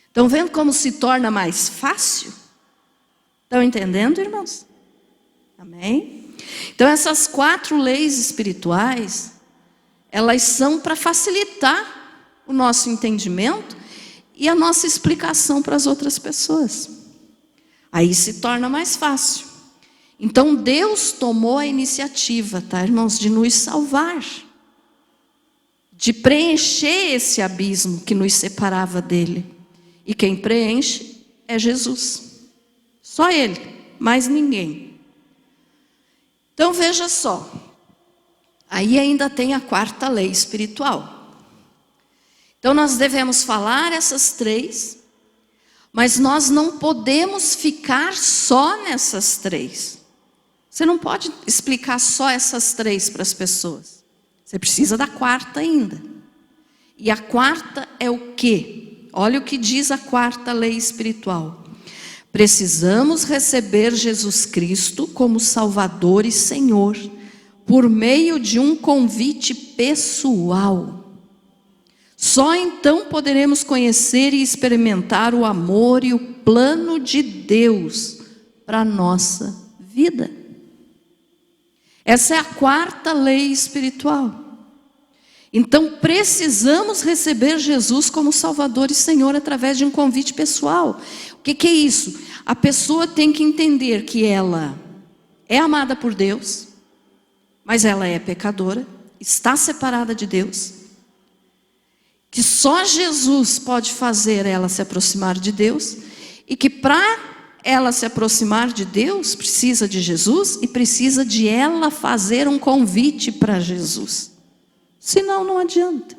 Estão vendo como se torna mais fácil? Estão entendendo, irmãos? Amém? Então essas 4 leis espirituais, elas são para facilitar o nosso entendimento e a nossa explicação para as outras pessoas. Aí se torna mais fácil. Então Deus tomou a iniciativa, tá, irmãos, de nos salvar, de preencher esse abismo que nos separava dele. E quem preenche é Jesus. Só Ele, mais ninguém. Então veja só. Aí ainda tem a 4ª lei espiritual. Então nós devemos falar essas 3, mas nós não podemos ficar só nessas 3. Você não pode explicar só essas 3 para as pessoas. Você precisa da 4ª ainda. E a 4ª é o quê? Olha o que diz a 4ª lei espiritual. Precisamos receber Jesus Cristo como Salvador e Senhor, por meio de um convite pessoal. Só então poderemos conhecer e experimentar o amor e o plano de Deus para a nossa vida. Essa é a 4ª lei espiritual. Então precisamos receber Jesus como Salvador e Senhor através de um convite pessoal. O que é isso? A pessoa tem que entender que ela é amada por Deus, mas ela é pecadora, está separada de Deus, que só Jesus pode fazer ela se aproximar de Deus, e que para ela se aproximar de Deus precisa de Jesus e precisa de ela fazer um convite para Jesus. Senão não adianta.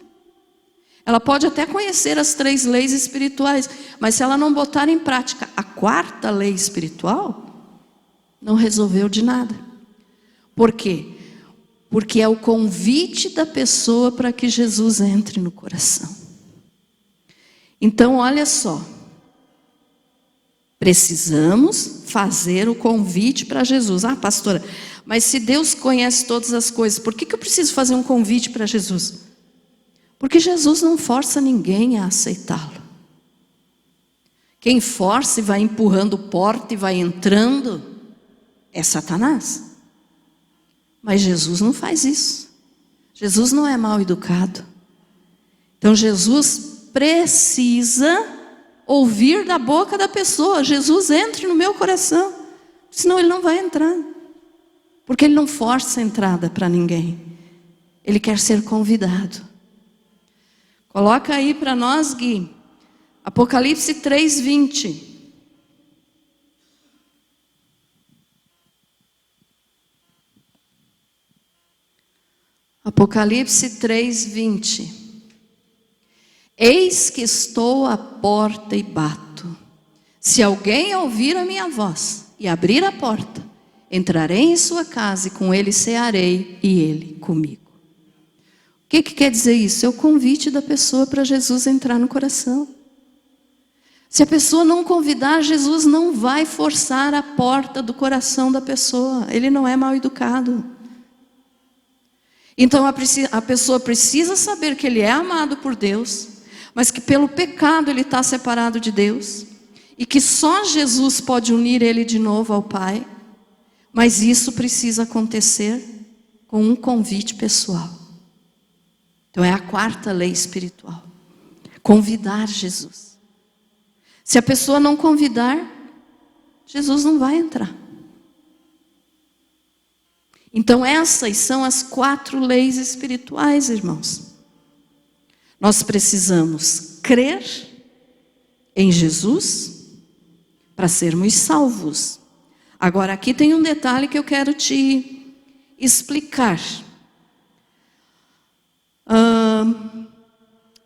Ela pode até conhecer as 3 leis espirituais, mas se ela não botar em prática a 4ª lei espiritual, não resolveu de nada. Por quê? Porque é o convite da pessoa para que Jesus entre no coração. Então olha só. Precisamos fazer o convite para Jesus. Ah, pastora, mas se Deus conhece todas as coisas, por que eu preciso fazer um convite para Jesus? Porque Jesus não força ninguém a aceitá-lo. Quem força e vai empurrando porta e vai entrando é Satanás. Mas Jesus não faz isso. Jesus não é mal educado. Então Jesus precisa ouvir da boca da pessoa: Jesus, entre no meu coração. Senão ele não vai entrar. Porque ele não força a entrada para ninguém. Ele quer ser convidado. Coloca aí para nós, Gui, Apocalipse 3:20. Apocalipse 3:20. Eis que estou à porta e bato. Se alguém ouvir a minha voz e abrir a porta, entrarei em sua casa e com ele cearei e ele comigo. O que quer dizer isso? É o convite da pessoa para Jesus entrar no coração. Se a pessoa não convidar, Jesus não vai forçar a porta do coração da pessoa. Ele não é mal educado. Então a pessoa precisa saber que ele é amado por Deus, mas que pelo pecado ele está separado de Deus, e que só Jesus pode unir ele de novo ao Pai. Mas isso precisa acontecer com um convite pessoal. Então é a quarta lei espiritual: convidar Jesus. Se a pessoa não convidar, Jesus não vai entrar. Então essas são as 4 leis espirituais, irmãos. Nós precisamos crer em Jesus para sermos salvos. Agora aqui tem um detalhe que eu quero te explicar.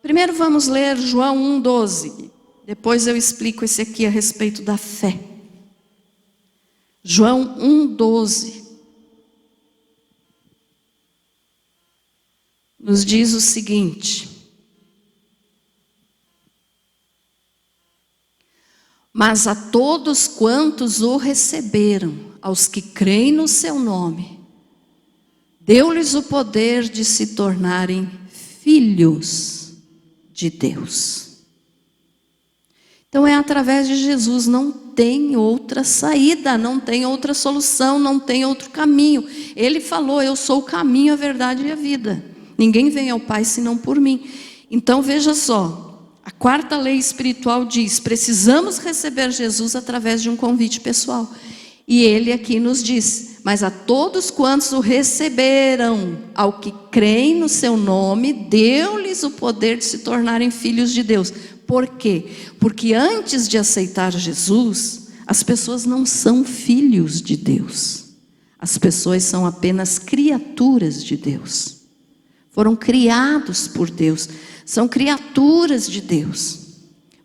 Primeiro vamos ler João 1:12. Depois eu explico esse aqui a respeito da fé. João 1:12. Nos diz o seguinte: mas a todos quantos o receberam, aos que creem no seu nome, deu-lhes o poder de se tornarem filhos de Deus. Então é através de Jesus, não tem outra saída, não tem outra solução, não tem outro caminho. Ele falou: eu sou o caminho, a verdade e a vida. Ninguém vem ao Pai senão por mim. Então veja só, a quarta lei espiritual diz: precisamos receber Jesus através de um convite pessoal. E ele aqui nos diz: mas a todos quantos o receberam, ao que creem no seu nome, deu-lhes o poder de se tornarem filhos de Deus. Por quê? Porque antes de aceitar Jesus, as pessoas não são filhos de Deus. As pessoas são apenas criaturas de Deus. Foram criados por Deus, são criaturas de Deus.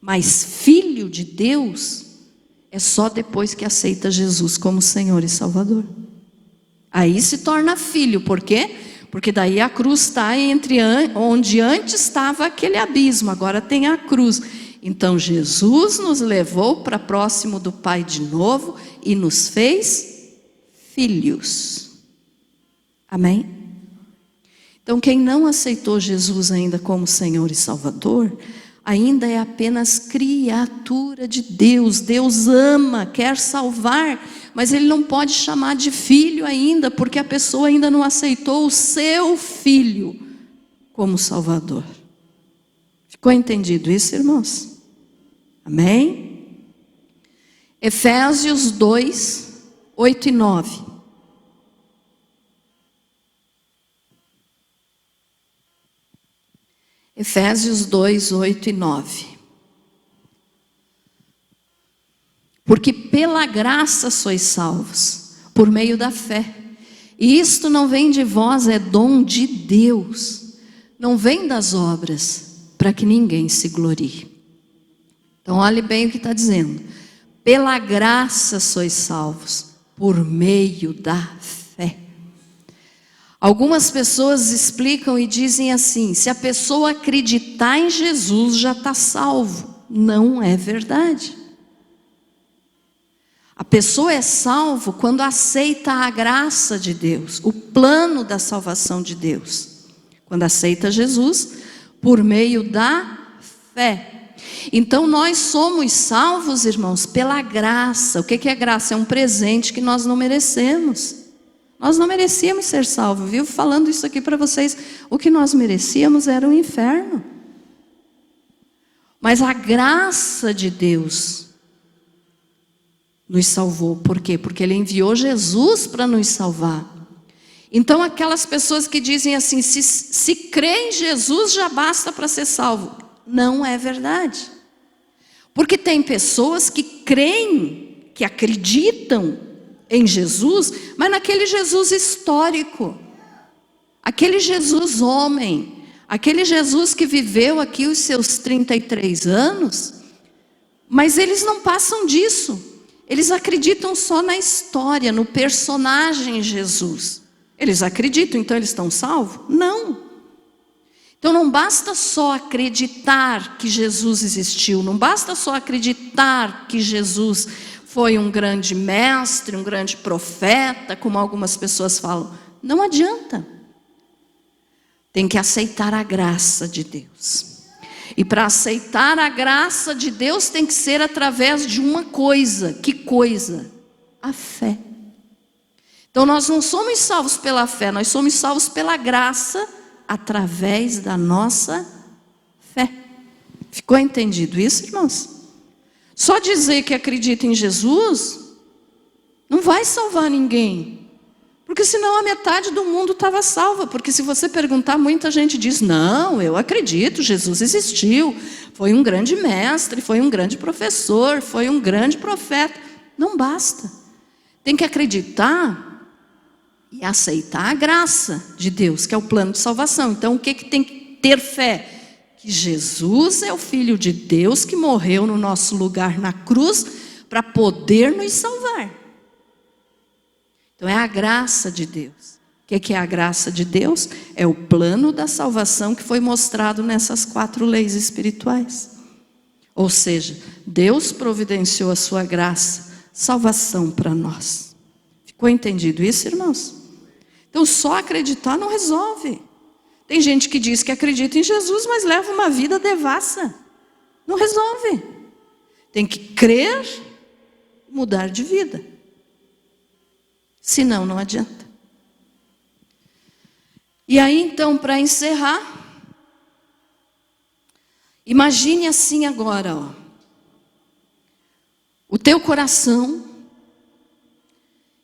Mas filho de Deus é só depois que aceita Jesus como Senhor e Salvador. Aí se torna filho. Por quê? Porque daí a cruz está entre onde antes estava aquele abismo, agora tem a cruz. Então Jesus nos levou para próximo do Pai de novo e nos fez filhos. Amém? Então quem não aceitou Jesus ainda como Senhor e Salvador, ainda é apenas criatura de Deus. Deus ama, quer salvar, mas Ele não pode chamar de filho ainda, porque a pessoa ainda não aceitou o seu filho como Salvador. Ficou entendido isso, irmãos? Amém? Efésios 2, 8 e 9. Efésios 2, 8 e 9. Porque pela graça sois salvos, por meio da fé. E isto não vem de vós, é dom de Deus. Não vem das obras, para que ninguém se glorie. Então olhe bem o que está dizendo. Pela graça sois salvos, por meio da fé. Algumas pessoas explicam e dizem assim: se a pessoa acreditar em Jesus, já está salvo. Não é verdade. A pessoa é salvo quando aceita a graça de Deus, o plano da salvação de Deus. Quando aceita Jesus por meio da fé. Então nós somos salvos, irmãos, pela graça. O que é graça? É um presente que nós não merecemos. Nós não merecíamos ser salvos. Vivo falando isso aqui para vocês. O que nós merecíamos era o inferno. Mas a graça de Deus nos salvou. Por quê? Porque Ele enviou Jesus para nos salvar. Então aquelas pessoas que dizem assim, se crê em Jesus já basta para ser salvo. Não é verdade. Porque tem pessoas que creem, que acreditam em Jesus, mas naquele Jesus histórico. Aquele Jesus homem. Aquele Jesus que viveu aqui os seus 33 anos. Mas eles não passam disso. Eles acreditam só na história, no personagem Jesus. Eles acreditam, então eles estão salvos? Não. Então não basta só acreditar que Jesus existiu, não basta só acreditar que Jesus foi um grande mestre, um grande profeta, como algumas pessoas falam. Não adianta. Tem que aceitar a graça de Deus. E para aceitar a graça de Deus tem que ser através de uma coisa. Que coisa? A fé. Então nós não somos salvos pela fé, nós somos salvos pela graça através da nossa fé. Ficou entendido isso, irmãos? Só dizer que acredita em Jesus não vai salvar ninguém. Porque senão a metade do mundo estava salva. Porque se você perguntar, muita gente diz, não, eu acredito, Jesus existiu. Foi um grande mestre, foi um grande professor, foi um grande profeta. Não basta. Tem que acreditar e aceitar a graça de Deus, que é o plano de salvação. Então o que tem que ter fé? Que Jesus é o Filho de Deus que morreu no nosso lugar na cruz para poder nos salvar. Então é a graça de Deus. O que é a graça de Deus? É o plano da salvação que foi mostrado nessas 4 leis espirituais. Ou seja, Deus providenciou a sua graça, salvação para nós. Ficou entendido isso, irmãos? Então só acreditar não resolve. Tem gente que diz que acredita em Jesus, mas leva uma vida devassa. Não resolve. Tem que crer e mudar de vida. Senão, não adianta. E aí, então, para encerrar, imagine assim agora, ó, o teu coração,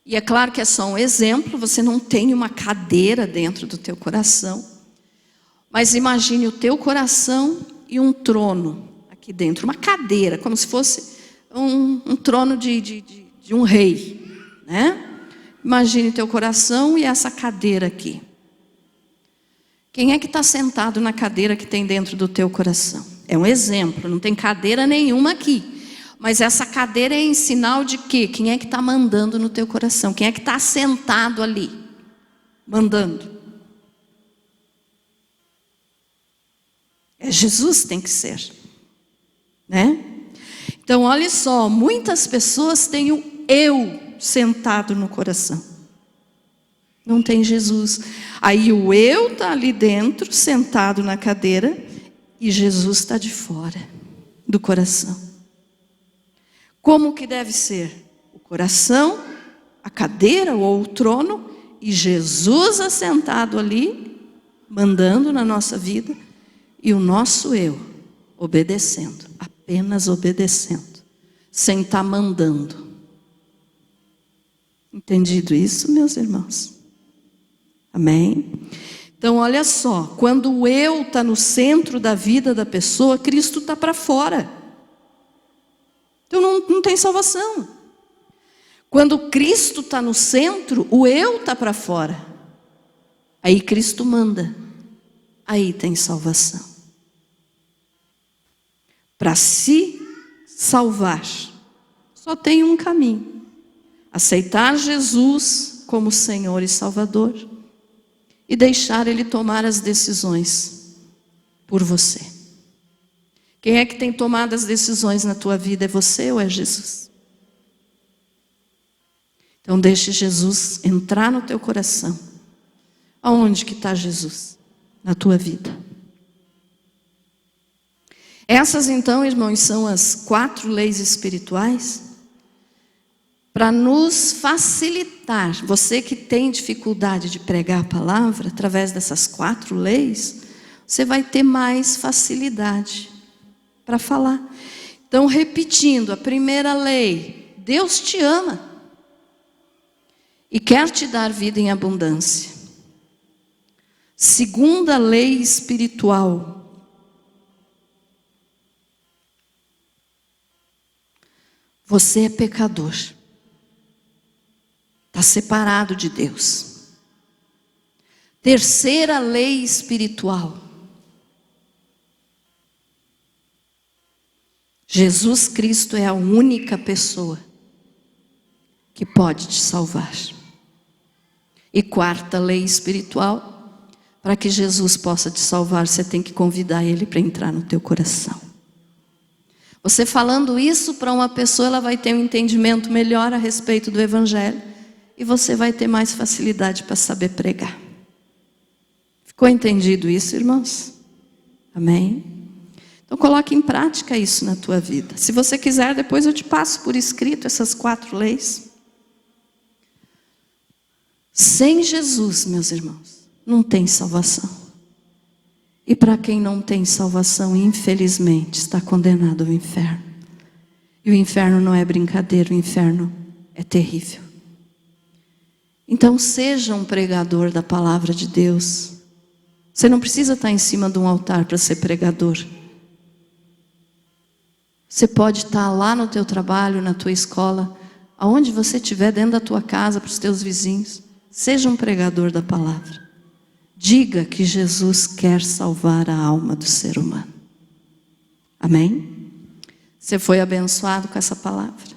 e é claro que é só um exemplo, você não tem uma cadeira dentro do teu coração, mas imagine o teu coração e um trono aqui dentro, uma cadeira, como se fosse um trono de um rei, né? Imagine teu coração e essa cadeira aqui. Quem é que está sentado na cadeira que tem dentro do teu coração? É um exemplo, não tem cadeira nenhuma aqui. Mas essa cadeira é em sinal de quê? Quem é que está mandando no teu coração? Quem é que está sentado ali? Mandando. É Jesus, tem que ser. Né? Então olha só, muitas pessoas têm o eu sentado no coração. Não tem Jesus. Aí o eu está ali dentro, sentado na cadeira, e Jesus está de fora do coração. Como que deve ser? O coração, a cadeira ou o trono, e Jesus assentado ali, mandando na nossa vida, e o nosso eu obedecendo, apenas obedecendo, sem estar mandando. Entendido isso, meus irmãos? Amém? Então olha só, quando o eu está no centro da vida da pessoa, Cristo está para fora. Então não tem salvação. Quando Cristo está no centro, o eu está para fora. Aí Cristo manda. Aí tem salvação. Para se salvar, só tem um caminho. Aceitar Jesus como Senhor e Salvador e deixar Ele tomar as decisões por você. Quem é que tem tomado as decisões na tua vida? É você ou é Jesus? Então deixe Jesus entrar no teu coração. Aonde que está Jesus na tua vida? Essas então, irmãos, são as 4 leis espirituais para nos facilitar. Você que tem dificuldade de pregar a palavra, através dessas 4 leis, você vai ter mais facilidade para falar. Então, repetindo, a primeira lei: Deus te ama e quer te dar vida em abundância. Segunda lei espiritual: você é pecador, está separado de Deus. Terceira lei espiritual: Jesus Cristo é a única pessoa que pode te salvar. E quarta lei espiritual: para que Jesus possa te salvar, você tem que convidar Ele para entrar no teu coração. Você falando isso para uma pessoa, ela vai ter um entendimento melhor a respeito do Evangelho. E você vai ter mais facilidade para saber pregar. Ficou entendido isso, irmãos? Amém? Então coloque em prática isso na tua vida. Se você quiser, depois eu te passo por escrito essas 4 leis. Sem Jesus, meus irmãos, não tem salvação. E para quem não tem salvação, infelizmente, está condenado ao inferno. E o inferno não é brincadeira, o inferno é terrível. Então seja um pregador da palavra de Deus. Você não precisa estar em cima de um altar para ser pregador. Você pode estar lá no teu trabalho, na tua escola, aonde você estiver, dentro da tua casa, para os teus vizinhos. Seja um pregador da palavra. Diga que Jesus quer salvar a alma do ser humano. Amém? Você foi abençoado com essa palavra?